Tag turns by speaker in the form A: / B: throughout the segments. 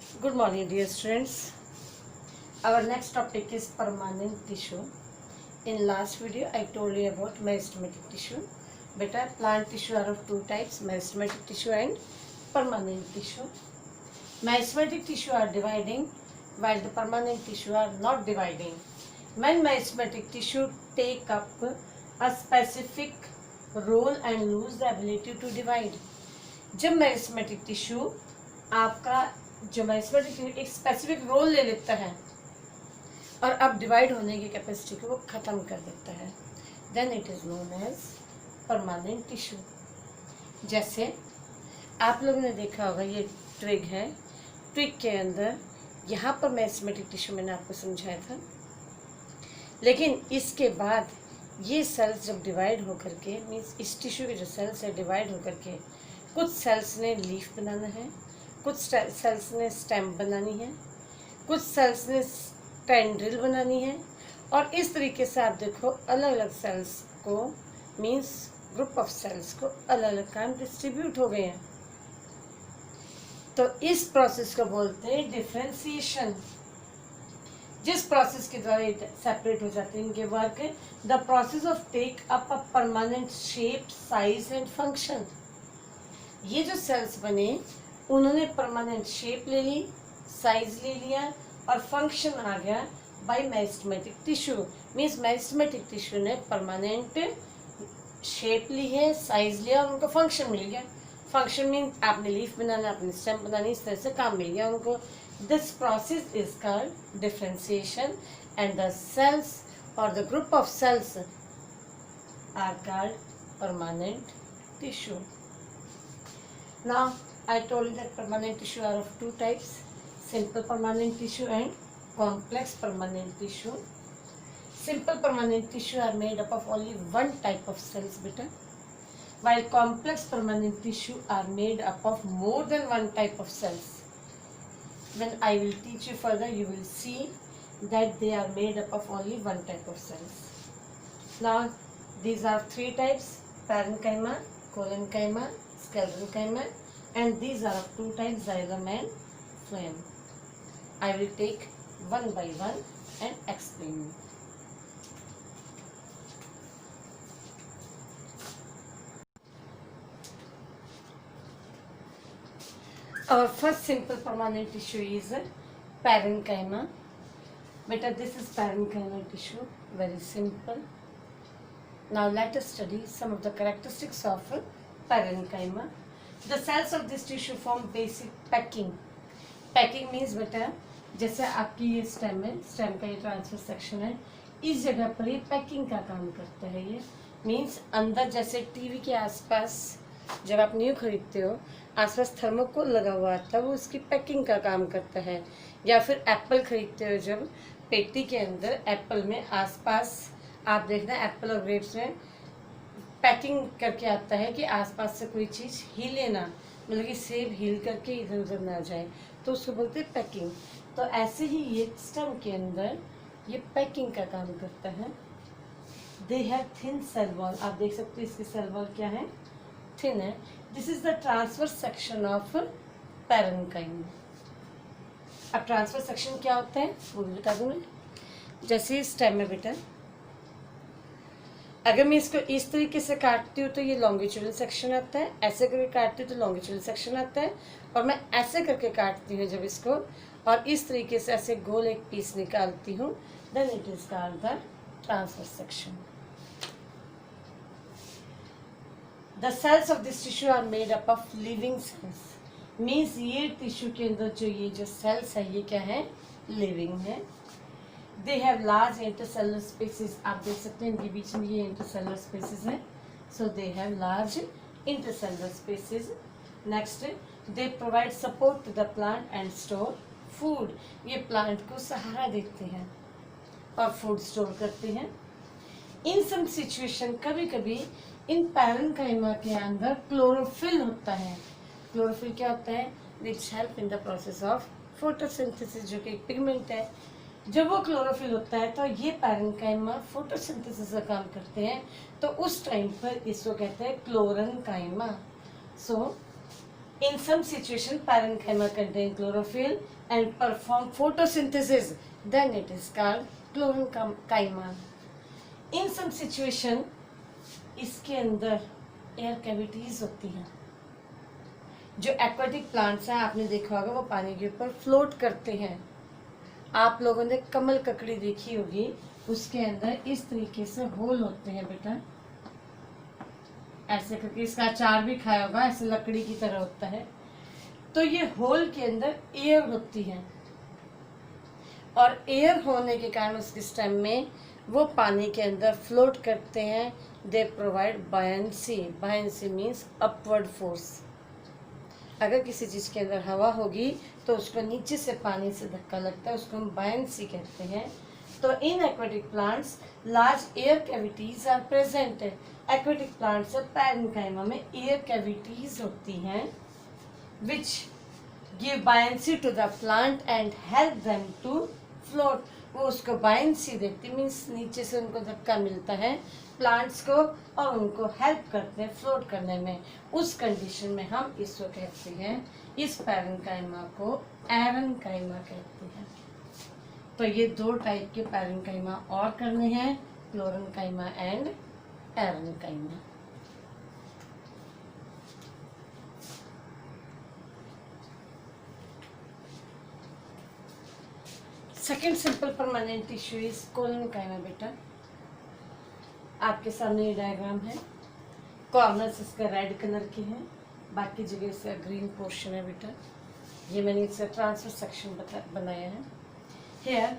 A: Good morning, dear students. Our next topic is permanent tissue. In last video, I told you about meristematic tissue. Beta, plant tissue are of two types: meristematic tissue and permanent tissue. Meristematic tissue are dividing, while the permanent tissue are not dividing. When meristematic tissue take up a specific role and lose the ability to divide. जब meristematic tissue आपका जो मैस्मेटिक एक specific role ले लेता है और अब divide होने की कैपेसिटी को वो ख़त्म कर देता है, then it is known as permanent tissue. जैसे आप लोगों ने देखा होगा, ये ट्विग है, ट्विग के अंदर यहाँ पर मैस्मेटिक टिश्यू मैंने आपको समझाया था, लेकिन इसके बाद ये सेल्स जब डिवाइड होकर के, मीन्स इस टिश्यू के जो सेल्स है डिवाइड होकर के, कुछ सेल्स ने लीफ बनाना है, कुछ सेल्स ने स्टेम बनानी है, कुछ सेल्स ने टेंड्रिल बनानी है, और इस तरीके से आप देखो अलग अलग सेल्स को, मीन्स ग्रुप ऑफ सेल्स को अलग अलग काम डिस्ट्रीब्यूट हो गए हैं। तो इस प्रोसेस को बोलते हैं डिफरेंशिएशन। जिस प्रोसेस के द्वारा सेपरेट हो जाते हैं इनके work, the process of take up a permanent shape, size and function. ये जो सेल्स बने उन्होंने परमानेंट शेप ले ली, साइज ले लिया और फंक्शन आ गया by meristematic tissue. Means meristematic tissue ने परमानेंट शेप ली है, साइज लिया और उनको फंक्शन मिल गया। फंक्शन मीन्स आपने लीफ बनाना, आपने स्टेम बनानी, इस तरह से काम मिल गया उनको। This process is called differentiation and the cells और the group of cells are called permanent tissue. Now I told you that permanent tissue are of two types: simple permanent tissue and complex permanent tissue. Simple permanent tissue are made up of only one type of cells, beta, while complex permanent tissue are made up of more than one type of cells. When I will teach you further, you will see that they are made up of only one type of cells. Now these are three types: parenchyma, collenchyma, sclerenchyma, and these are of two types: xylem and phloem. I will take one by one and explain. Our first simple permanent tissue is parenchyma. Beta, this is parenchymal tissue, very simple. Now let us study some of the characteristics of parenchyma. The cells of this tissue form basic packing. Packing means बेटा जैसे आपकी ये stem है, stem का ये transfer section है, इस जगह पर ये पैकिंग का काम करता है। ये मीन्स अंदर जैसे टीवी के आसपास जब आप न्यू खरीदते हो, आसपास थर्मोकोल लगा हुआ आता है, वो उसकी पैकिंग का काम करता है। या फिर एप्पल खरीदते हो, जब पेटी के अंदर एप्पल में आसपास आप देखना एप्पल और ग्रेप्स में पैकिंग करके आता है कि आसपास से कोई चीज़ हिले ना, मतलब कि सेब हिल करके इधर उधर ना जाए, तो उसको बोलते हैं पैकिंग। तो ऐसे ही ये स्टेम के अंदर ये पैकिंग का काम करता है। They have thin cell wall, आप देख सकते हो इसकी सेल वॉल क्या है, थिन है। This is the transfer section of parenchyma. अब ट्रांसफर सेक्शन क्या होता है वो भी बता दूँ मैं। जैसे स्टेम है बेटा, अगर मैं इसको इस तरीके से काटती हूँ तो ये लॉन्गिट्यूडल सेक्शन आता है, ऐसे करके काटती हूँ तो लॉन्गिट्यूडल सेक्शन आता है, और मैं ऐसे करके काटती हूँ जब इसको, और इस तरीके से ऐसे गोल एक पीस निकालती हूँ, then it is called the transfer section. The cells of this tissue are made up of living cells. Means ये टिश्यू के अंदर ये जो सेल्स है ये क्या है, लिविंग है। They have large intercellular spaces, आप देख सकते हैं इनके बीच में ये इंटरसेलुलर स्पेसिस है, so they have large intercellular spaces. Next, they provide support to the plant and store food. ये प्लांट को सहारा देते हैं और फूड स्टोर करते हैं। इन सम सिचुएशन कभी कभी इन पैरेन्काइमा के अंदर क्लोरोफिल होता है। क्लोरोफिल क्या होता है, which help in the process of photosynthesis, जो कि एक पिगमेंट है। जब वो क्लोरोफिल होता है तो ये पैरेन्काइमा फोटोसिंथेसिस का काम करते हैं, तो उस टाइम पर इसको कहते हैं क्लोरेन्काइमा। सो In some situation, parenchyma contain chlorophyll and perform photosynthesis. Then it is called chlorenchyma. In some situation, इसके अंदर एयर कैविटीज होती हैं. जो एक्वाटिक प्लांट्स हैं आपने देखा होगा वो पानी के ऊपर फ्लोट करते हैं. आप लोगों ने कमल ककड़ी देखी होगी, उसके अंदर इस तरीके से होल होते हैं बेटा, ऐसे करके. इसका अचार भी खाया होगा, ऐसे लकड़ी की तरह होता है. तो ये होल के अंदर एयर होती है और एयर होने के कारण उसके स्टेम में वो पानी के अंदर फ्लोट करते हैं. They provide buoyancy. Buoyancy means upward force. अगर किसी चीज़ के अंदर हवा होगी तो उसको नीचे से पानी से धक्का लगता है, उसको हम बायंसी कहते हैं. तो in aquatic plants large air cavities are present. Aquatic plants parenchyma में एयर कैविटीज होती हैं which give buoyancy to the plant and help them to float. वो उसको buoyancy देती, मीन्स नीचे से उनको धक्का मिलता है प्लांट्स को और उनको हेल्प करते हैं फ्लोट करने में. उस कंडीशन में हम इसको कहते हैं, इस पैरेन्काइमा को एरेन्काइमा कहते हैं. तो ये दो टाइप के पैरेन्काइमा और करने हैं, क्लोरेन्काइमा and एरेन्काइमा. Second simple permanent tissue is collenchyma. बेटा आपके सामने ये डायग्राम है. कॉर्नर्स इसका रेड कलर के हैं, बाकी जगह इसका ग्रीन पोर्शन है. बेटा ये मैंने इसका ट्रांसफर सेक्शन बनाया है. Here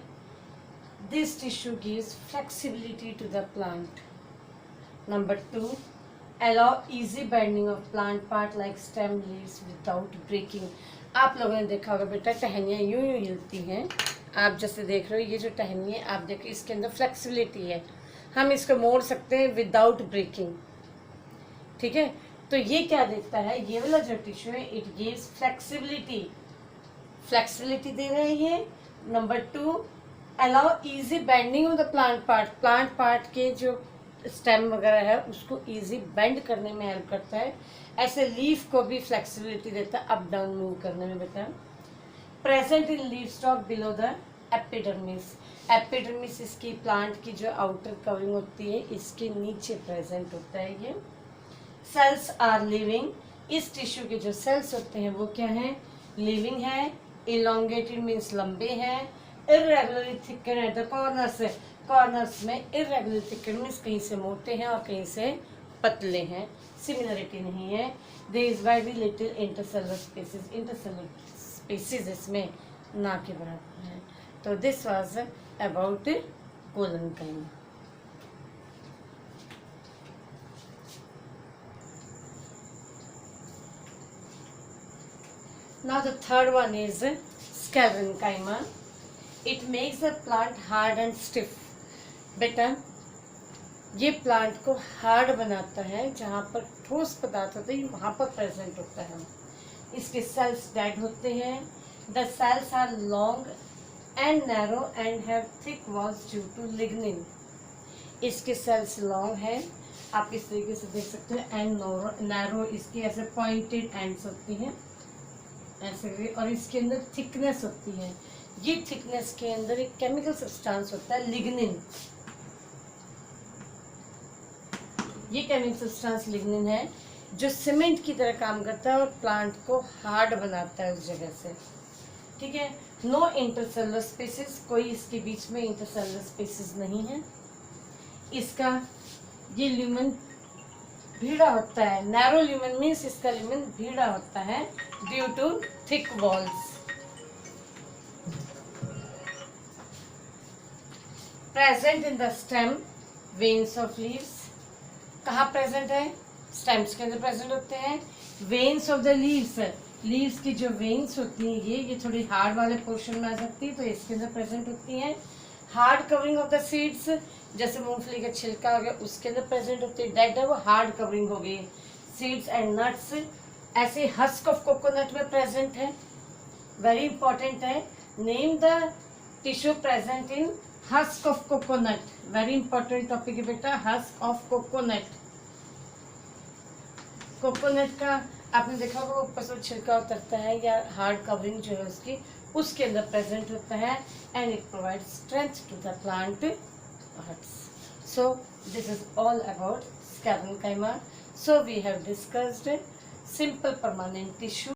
A: this tissue gives flexibility to the plant. Number 2, allow easy bending of plant part like stem leaves without breaking. आप लोगों ने देखा होगा बेटा टहनियाँ यूं यूं हिलती हैं. आप जैसे देख रहे हो ये जो टहनी है आप देखो इसके अंदर फ्लेक्सिबिलिटी है, हम इसको मोड़ सकते हैं विदाउट ब्रेकिंग. ठीक है, तो ये क्या देता है, ये वाला जो टिश्यू है इट गिव्स फ्लेक्सिबिलिटी. फ्लेक्सिबिलिटी दे रहा है ये. Number 2, allow easy bending of the plant part. Plant part के जो स्टेम वगैरह है उसको इजी बेंड करने में हेल्प करता है. ऐसे लीफ को भी फ्लेक्सिबिलिटी देता है अप डाउन मूव करने में. बेटा present in leaf stock below the epidermis. Epidermis इसकी प्लांट की जो आउटर कवरिंग होती है इसके नीचे प्रेजेंट होता है ये. Cells are living. इस टिश्यू के जो सेल्स होते हैं वो क्या हैं, लिविंग है. इलोंगेटेड मीन्स लंबे हैं. Irregularly thicken at the corners. Corners में इरेगुलर थिकन मीन्स कहीं से मोटे हैं और कहीं से पतले हैं. सिमिलरिटी नहीं है. There is very little intercellular spaces. Intercellular spaces इसमें ना के बराबर है. तो this was about collenchyma. Now the third one is sclerenchyma. It makes the plant hard and stiff. बेटा ये प्लांट को हार्ड बनाता है, जहाँ पर ठोस पदार्थ होते हैं वहाँ पर प्रेजेंट होता है. इसके सेल्स डेड होते हैं. The cells are long and narrow and have thick walls due to lignin. इसके सेल्स लॉन्ग है, आप इस तरीके से देख सकते हैं, एंड नैरो इसकी ऐसे पॉइंटेड एंड्स होती हैं ऐसे, और इसके अंदर थिकनेस होती है. ये थिकनेस के अंदर एक केमिकल सब्सटेंस होता है लिग्निन. ये केमिकल सब्सटेंस लिग्निन है जो सीमेंट की तरह काम करता है और प्लांट को हार्ड बनाता है उस जगह से. ठीक है, नो इंटरसेलुलर स्पेसेस. कोई इसके बीच में इंटरसेलुलर स्पेसेस नहीं है. इसका ये ल्यूमेन भीड़ा होता है. नैरो ल्यूमेन मीन्स इसका ल्यूमेन भीड़ा होता है due to thick walls. Present in the stem veins of leaves. कहाँ प्रेजेंट है, स्टेम्स के अंदर प्रेजेंट होते हैं. Veins of the leaves. Leaves की जो वेन्स होती हैं ये थोड़ी हार्ड वाले पोर्शन में आ सकती है, तो इसके अंदर प्रेजेंट होती हैं. Hard covering of the seeds, जैसे मूंगफली का छिलका हो गया उसके अंदर प्रेजेंट होती है. डेड है वो हार्ड कवरिंग हो गई. Seeds and nuts. ऐसे हस्क ऑफ कोकोनट में प्रेजेंट है. वेरी इंपॉर्टेंट है. Name the tissue present in husk of coconut. Very important topic है बेटा, हस्क ऑफ कोकोनट. कोकोनट का आपने देखा होगा ऊपर से छिलका उतरता है या हार्ड कवरिंग जो है उसकी, उसके अंदर प्रेजेंट होता है, and it provide strength to the plant parts. So this is all about sclerenchyma. So we have discussed simple permanent tissue.